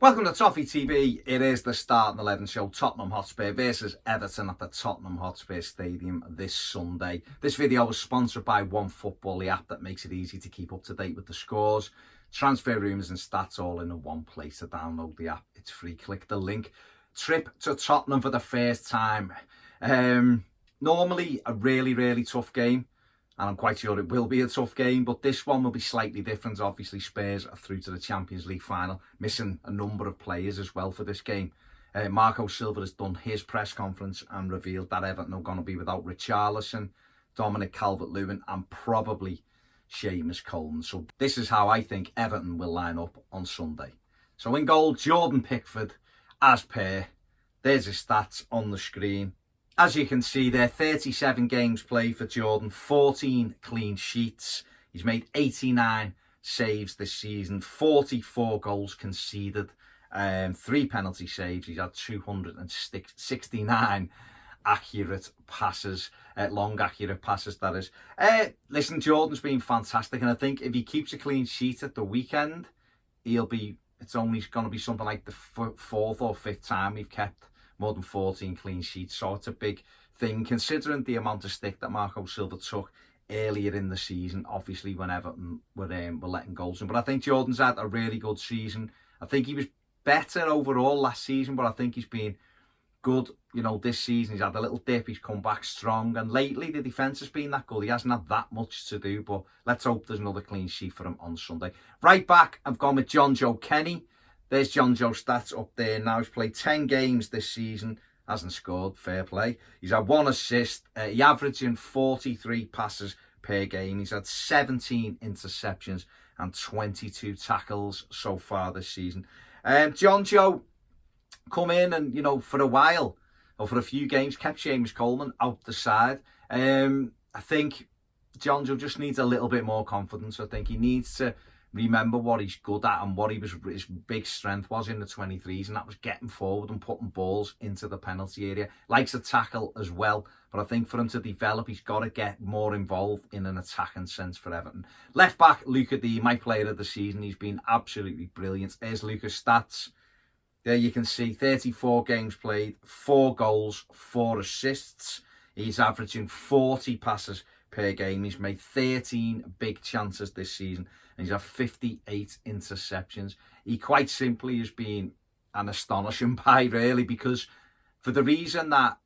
Welcome to Toffee TV. It is the Starting 11 show. Tottenham Hotspur versus Everton at the Tottenham Hotspur Stadium this Sunday. This video was sponsored by OneFootball, the app that makes it easy to keep up to date with the scores, transfer rumours and stats all in one place. To download the app, it's free. Click the link. Trip to Tottenham for the first time. Normally a really tough game, and I'm quite sure it will be a tough game, but this one will be slightly different. Obviously, Spurs are through to the Champions League final, missing a number of players as well for this game. Marco Silva has done his press conference and revealed that Everton are going to be without Richarlison, Dominic Calvert-Lewin and probably Seamus Coleman. So this is how I think Everton will line up on Sunday. So in goal, Jordan Pickford, as per. There's his stats on the screen. As you can see there, 37 games played for Jordan, 14 clean sheets. He's made 89 saves this season, 44 goals conceded, 3 penalty saves. He's had 269 accurate passes, long accurate passes, that is. Listen, Jordan's been fantastic, and I think if he keeps a clean sheet at the weekend, it's only going to be something like the fourth or fifth time we've kept more than 14 clean sheets, so it's a big thing considering the amount of stick that Marco Silva took earlier in the season, obviously when Everton were letting goals in. But I think Jordan's had a really good season. I think he was better overall last season, but I think he's been good, this season. He's had a little dip, he's come back strong, and lately the defence has been that good. He hasn't had that much to do, but let's hope there's another clean sheet for him on Sunday. Right back, I've gone with John Joe Kenny. There's John Joe's stats up there now. He's played 10 games this season, hasn't scored, fair play. He's had 1 assist, he's averaging 43 passes per game. He's had 17 interceptions and 22 tackles so far this season. John Joe come in and, for a while, or for a few games, kept Seamus Coleman out the side. I think John Joe just needs a little bit more confidence. I think he needs to remember what he's good at and what his big strength was in the 23s, and that was getting forward and putting balls into the penalty area. Likes to tackle as well, but I think for him to develop, he's got to get more involved in an attacking sense for Everton. Left back, Luca D, my player of the season. He's been absolutely brilliant. There's Luca's stats. There you can see 34 games played, 4 goals, 4 assists. He's averaging 40 passes per game. He's made 13 big chances this season, and he's had 58 interceptions. He quite simply has been an astonishing buy, really, because for the reason that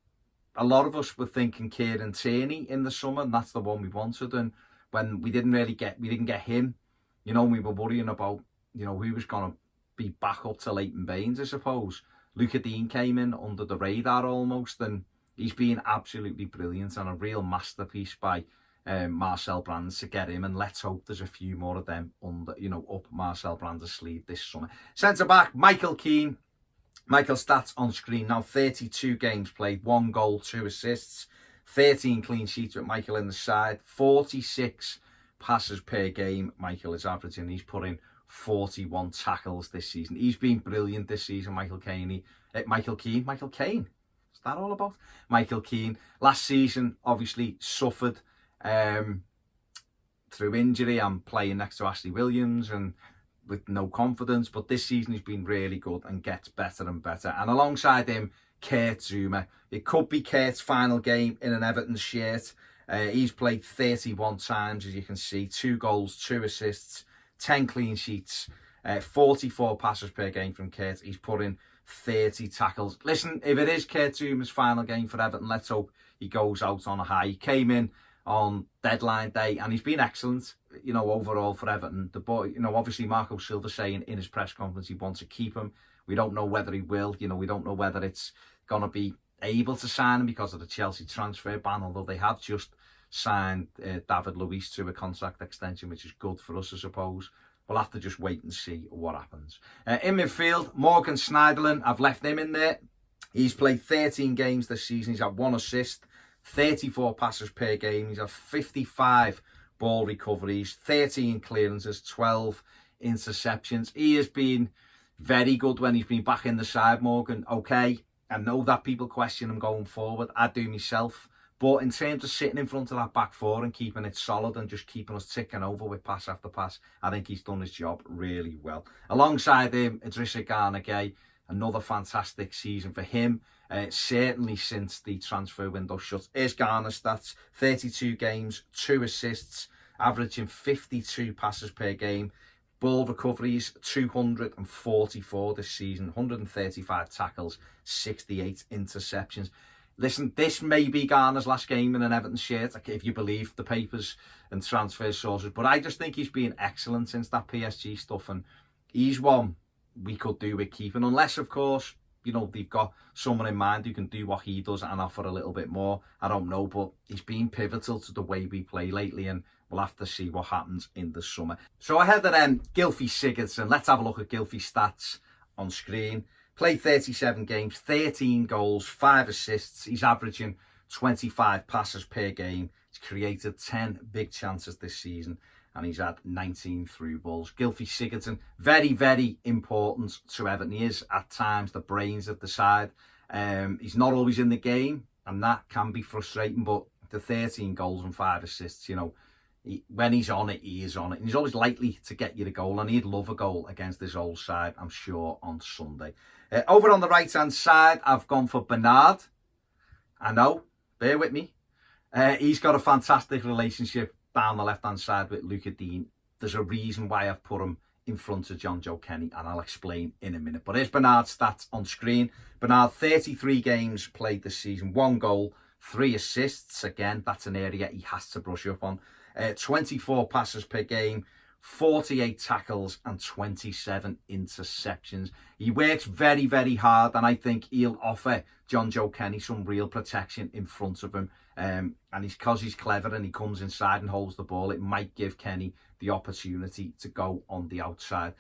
a lot of us were thinking Kieran Tierney in the summer, and that's the one we wanted, and when we didn't get him, we were worrying about, who was going to be back up to Leighton Baines, I suppose. Luca Dean came in under the radar almost, and he's been absolutely brilliant and a real masterpiece by Marcel Brands to get him, and let's hope there's a few more of them up Marcel Brands' sleeve this summer. Centre back, Michael Keane. Michael's stats on screen now: 32 games played, 1 goal, 2 assists, 13 clean sheets with Michael in the side, 46 passes per game Michael is averaging. He's put in 41 tackles this season. He's been brilliant this season, Michael Keane. What's that all about? Michael Keane. Last season, obviously, suffered through injury and playing next to Ashley Williams and with no confidence, but this season he's been really good and gets better and better. And alongside him, Kurt Zouma. It could be Kurt's final game in an Everton shirt. He's played 31 times, as you can see, 2 goals, 2 assists, 10 clean sheets, 44 passes per game from Kurt. He's put in 30 tackles. Listen, if it is Kurt Zouma's final game for Everton, let's hope he goes out on a high. He came in on deadline day and he's been excellent, overall for Everton. The boy, obviously Marco Silva saying in his press conference he wants to keep him. We don't know whether he will, we don't know whether it's going to be able to sign him because of the Chelsea transfer ban, although they have just signed David Luiz to a contract extension, which is good for us, I suppose. We'll have to just wait and see what happens. In midfield, Morgan Schneiderlin, I've left him in there. He's played 13 games this season. He's had 1 assist, 34 passes per game. He's had 55 ball recoveries, 13 clearances, 12 interceptions. He has been very good when he's been back in the side, Morgan. Okay, I know that people question him going forward. I do myself. But in terms of sitting in front of that back four and keeping it solid and just keeping us ticking over with pass after pass, I think he's done his job really well. Alongside him, Idrissa Gana Gueye, another fantastic season for him. Certainly since the transfer window shut. Here's Garner's stats: 32 games, 2 assists, averaging 52 passes per game. Ball recoveries, 244 this season, 135 tackles, 68 interceptions. Listen, this may be Garner's last game in an Everton shirt, if you believe the papers and transfer sources, but I just think he's been excellent since that PSG stuff, and he's one we could do with keeping, unless, of course, you know, they've got someone in mind who can do what he does and offer a little bit more. I don't know, but he's been pivotal to the way we play lately, and we'll have to see what happens in the summer. So ahead of Gylfi Sigurdsson, let's have a look at Gylfi's stats on screen. Played 37 games, 13 goals, 5 assists. He's averaging 25 passes per game. He's created 10 big chances this season, and he's had 19 through balls. Gylfi Sigurdsson, very, very important to Everton. He is, at times, the brains of the side. He's not always in the game, and that can be frustrating, but the 13 goals and 5 assists, you know, when he's on it, he is on it. And he's always likely to get you the goal, and he'd love a goal against this old side, I'm sure, on Sunday. Over on the right-hand side, I've gone for Bernard. I know, bear with me. He's got a fantastic relationship down the left-hand side with Luca Dean. There's a reason why I've put him in front of John Joe Kenny, and I'll explain in a minute. But here's Bernard's stats on screen. Bernard, 33 games played this season, 1 goal, 3 assists. Again, that's an area he has to brush up on. 24 passes per game, 48 tackles and 27 interceptions. He works very, very hard, and I think he'll offer John Joe Kenny some real protection in front of him. And because he's clever and he comes inside and holds the ball, it might give Kenny the opportunity to go on the outside.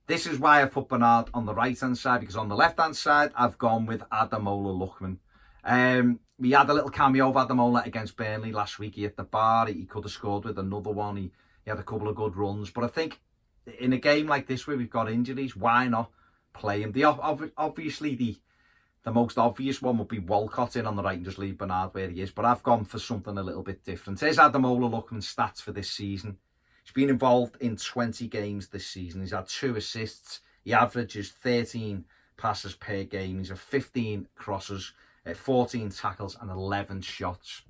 This is why I put Bernard on the right-hand side, because on the left-hand side, I've gone with Ademola Lookman. We had a little cameo of Ademola against Burnley last week. He hit the bar. He could have scored with another one. He had a couple of good runs. But I think in a game like this where we've got injuries, why not play him? Obviously, the most obvious one would be Walcott in on the right and just leave Bernard where he is. But I've gone for something a little bit different. Here's Ademola Lookman's stats for this season. He's been involved in 20 games this season. He's had 2 assists. He averages 13 passes per game. He's had 15 crosses, 14 tackles and 11 shots.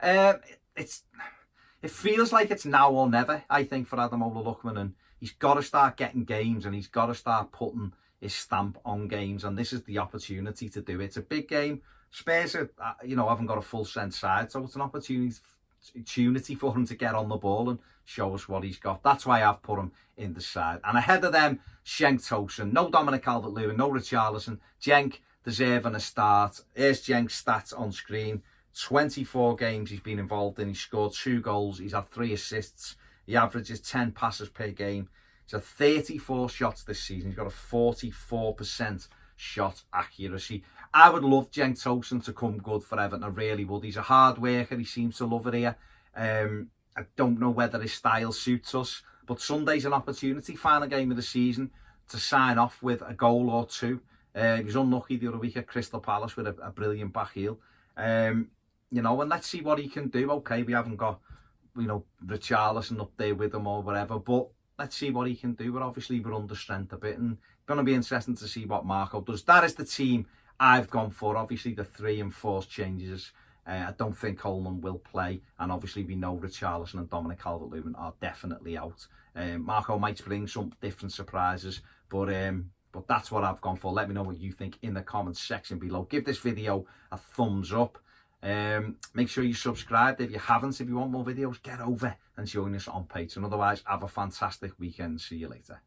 It feels like it's now or never, I think, for Ademola Lookman, and he's got to start getting games, and he's got to start putting his stamp on games, and this is the opportunity to do it. It's a big game. Spurs are, haven't got a full strength side, so it's an opportunity for him to get on the ball and show us what he's got. That's why I've put him in the side. And ahead of them, Cenk Tosun. No Dominic Calvert-Lewin, no Richarlison. Cenk deserving a start. Here's Cenk's stats on screen. 24 games he's been involved in. He's scored 2 goals. He's had 3 assists. He averages 10 passes per game. He's had 34 shots this season. He's got a 44% shot accuracy. I would love Cenk Tosun to come good for Everton. I really would. He's a hard worker. He seems to love it here. I don't know whether his style suits us, but Sunday's an opportunity, final game of the season, to sign off with a goal or 2. He was unlucky the other week at Crystal Palace with a brilliant back heel. And let's see what he can do. Okay, we haven't got, Richarlison up there with him or whatever, but let's see what he can do. But obviously we're under strength a bit, and it's going to be interesting to see what Marco does. That is the team I've gone for. Obviously the 3 enforced changes. I don't think Coleman will play, and obviously we know Richarlison and Dominic Calvert-Lewin are definitely out. Marco might bring some different surprises, but that's what I've gone for. Let me know what you think in the comments section below. Give this video a thumbs up. Make sure you subscribe if you haven't. If you want more videos, get over and join us on Patreon. Otherwise, have a fantastic weekend. See you later.